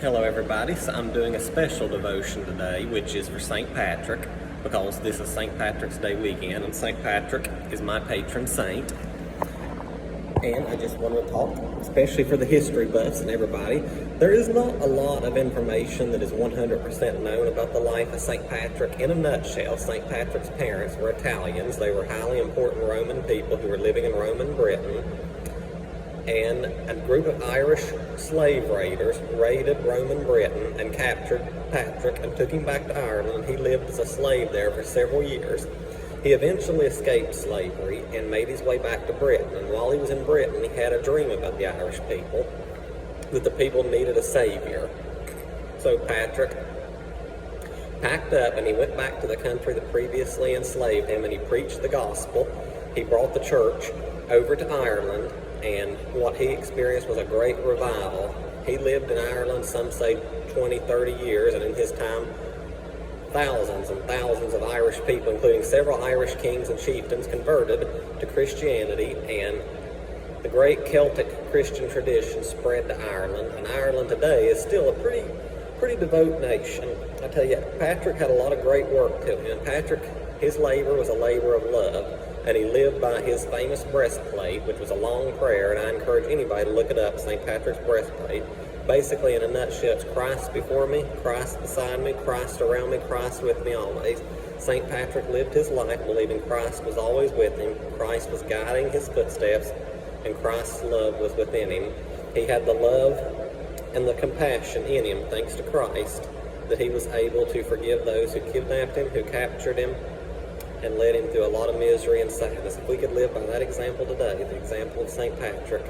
Hello everybody, so I'm doing a special devotion today, which is for St. Patrick, because this is St. Patrick's Day weekend, and St. Patrick is my patron saint. And I just want to talk, especially for the history buffs and everybody, there is not a lot of information that is 100% known about the life of St. Patrick. In a nutshell, St. Patrick's parents were Italians. They were highly important Roman people who were living in Roman Britain. And a group of Irish slave raiders raided Roman Britain and captured Patrick and took him back to Ireland. He lived as a slave there for several years. He eventually escaped slavery and made his way back to Britain. And while he was in Britain, he had a dream about the Irish people, that the people needed a savior. So Patrick packed up and he went back to the country that previously enslaved him, and he preached the gospel. He brought the church over to Ireland, and what he experienced was a great revival. He lived in Ireland, some say 20, 30 years, and in his time, thousands and thousands of Irish people, including several Irish kings and chieftains, converted to Christianity, and the great Celtic Christian tradition spread to Ireland. And Ireland today is still a pretty devout nation. I tell you, Patrick had a lot of great work to him. Patrick, his labor was a labor of love, and he lived by his famous breastplate, which was a long prayer, and I encourage anybody to look it up, St. Patrick's breastplate. Basically, in a nutshell, it's Christ before me, Christ beside me, Christ around me, Christ with me always. St. Patrick lived his life believing Christ was always with him, Christ was guiding his footsteps, and Christ's love was within him. He had the love and the compassion in him, thanks to Christ, that he was able to forgive those who kidnapped him, who captured him, and led him through a lot of misery and sadness. If we could live by that example today, the example of St. Patrick,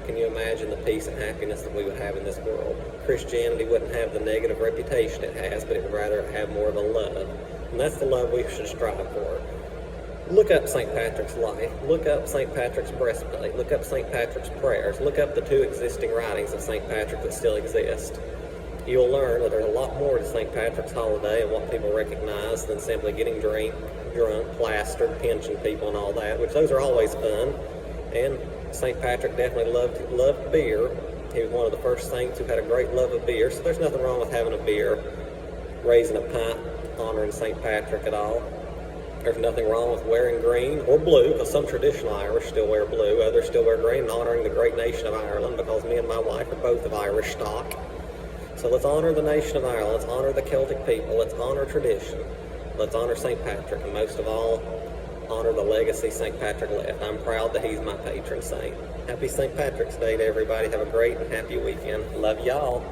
can you imagine the peace and happiness that we would have in this world? Christianity wouldn't have the negative reputation it has, but it would rather have more of a love. And that's the love we should strive for. Look up St. Patrick's life. Look up St. Patrick's breastplate. Look up St. Patrick's prayers. Look up the two existing writings of St. Patrick that still exist. You'll learn that there's a lot more to St. Patrick's holiday and what people recognize than simply getting drunk, plastered, pinching people and all that, which those are always fun. And St. Patrick definitely loved beer. He was one of the first saints who had a great love of beer, so there's nothing wrong with having a beer, raising a pint, honoring St. Patrick at all. There's nothing wrong with wearing green or blue, because some traditional Irish still wear blue, others still wear green, and honoring the great nation of Ireland, because me and my wife are both of Irish stock. So let's honor the nation of Ireland, let's honor the Celtic people, let's honor tradition, let's honor St. Patrick, and most of all, honor the legacy St. Patrick left. I'm proud that he's my patron saint. Happy St. Patrick's Day to everybody. Have a great and happy weekend. Love y'all.